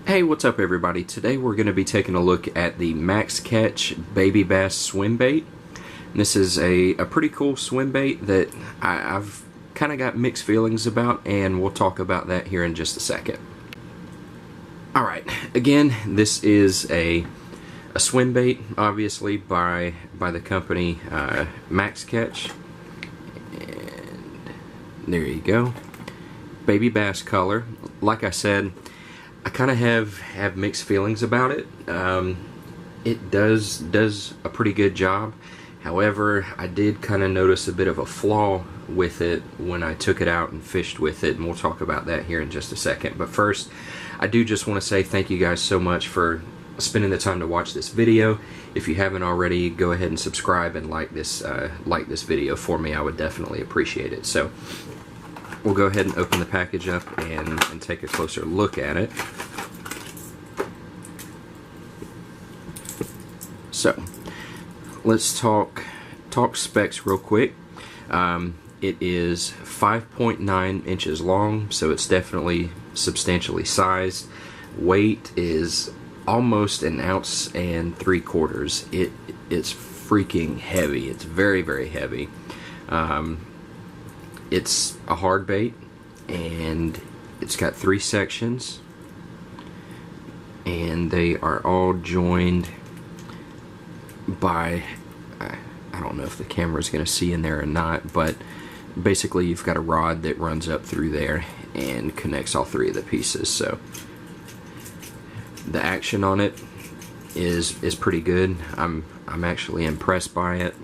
Hey, what's up everybody? Today we're going to be taking a look at the Maxcatch Baby Bass Swim Bait. This is a pretty cool swim bait that I've kind of got mixed feelings about, and we'll talk about that here in just a second. Alright, again, this is a swim bait, obviously, by the company Maxcatch. And there you go. Baby bass color. Like I said, I kind of have mixed feelings about it. It does a pretty good job. However, I did kind of notice a bit of a flaw with it when I took it out and fished with it, and we'll talk about that here in just a second. But first, I do just want to say thank you guys so much for spending the time to watch this video. If you haven't already, go ahead and subscribe and like this video for me. I would definitely appreciate it. So we'll go ahead and open the package up and take a closer look at it. So let's talk specs real quick. It is 5.9 inches long, so it's definitely substantially sized. Weight is almost 1 3/4 ounces. It's freaking heavy. It's very, very heavy. It's a hard bait, and it's got 3 sections, and they are all joined by, I don't know if the camera's going to see in there or not, but basically you've got a rod that runs up through there and connects all 3 of the pieces. So the action on it is pretty good. I'm actually impressed by it,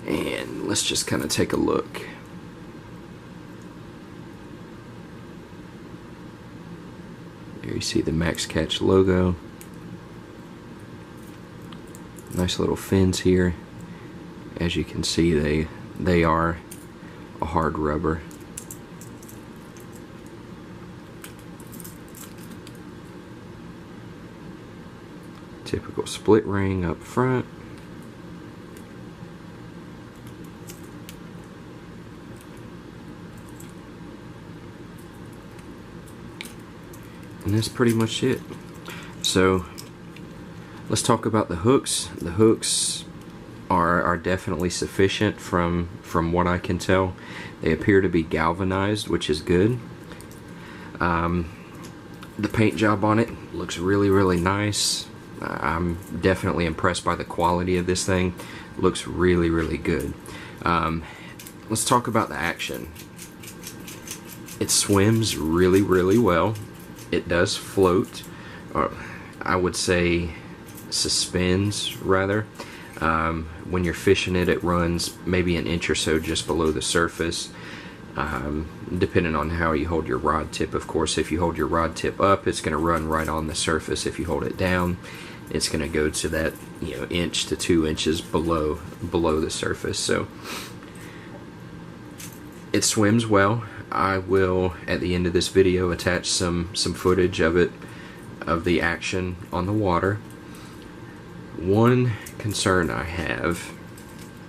and let's just kind of take a look. There you see the Maxcatch logo. Nice little fins here. As you can see, they are a hard rubber. Typical split ring up front. And that's pretty much it. So let's talk about the hooks. The hooks are definitely sufficient from what I can tell. They appear to be galvanized, which is good. The paint job on it looks really, really nice. I'm definitely impressed by the quality of this thing. It looks really, really good. Let's talk about the action. It swims really, really well. It does float, or I would say suspends rather. When you're fishing it, it runs maybe 1 inch or so just below the surface, depending on how you hold your rod tip. Of course, if you hold your rod tip up, it's going to run right on the surface. If you hold it down, it's going to go to that 1 inch to 2 inches below the surface. So it swims well. I will, at the end of this video, attach some footage of it, of the action on the water. One concern I have,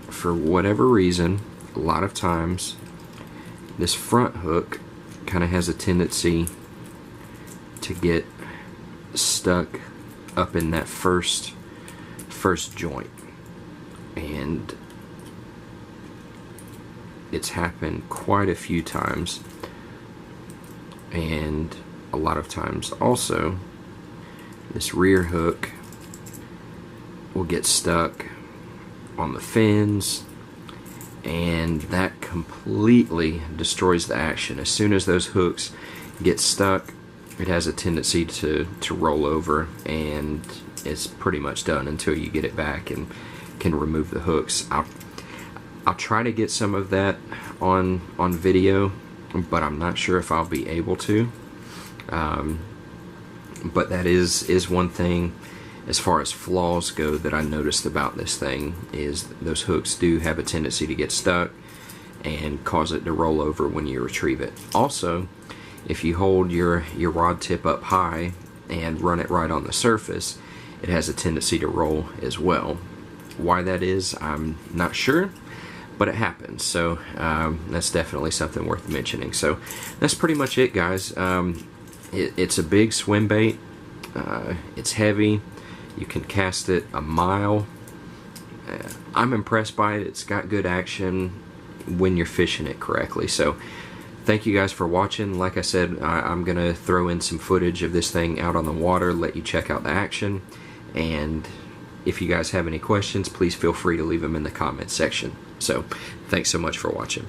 for whatever reason, a lot of times this front hook kind of has a tendency to get stuck up in that first joint, and it's happened quite a few times. And a lot of times also this rear hook will get stuck on the fins, and that completely destroys the action. As soon as those hooks get stuck, it has a tendency to roll over, and it's pretty much done until you get it back and can remove the hooks. I'll try to get some of that on video, but I'm not sure if I'll be able to. But that is one thing as far as flaws go that I noticed about this thing, is those hooks do have a tendency to get stuck and cause it to roll over when you retrieve it. Also, if you hold your rod tip up high and run it right on the surface, it has a tendency to roll as well. Why that is, I'm not sure, but it happens. So that's definitely something worth mentioning. So that's pretty much it, guys. It's a big swim bait. It's heavy. You can cast it a mile. I'm impressed by it. It's got good action when you're fishing it correctly. So thank you guys for watching. Like I said, I'm going to throw in some footage of this thing out on the water, let you check out the action. And if you guys have any questions, please feel free to leave them in the comments section. So thanks so much for watching.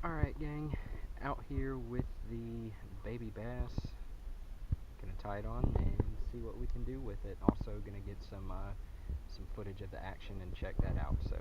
Alright gang, out here with the baby bass. Gonna tie it on and see what we can do with it. Also gonna get some footage of the action and check that out. So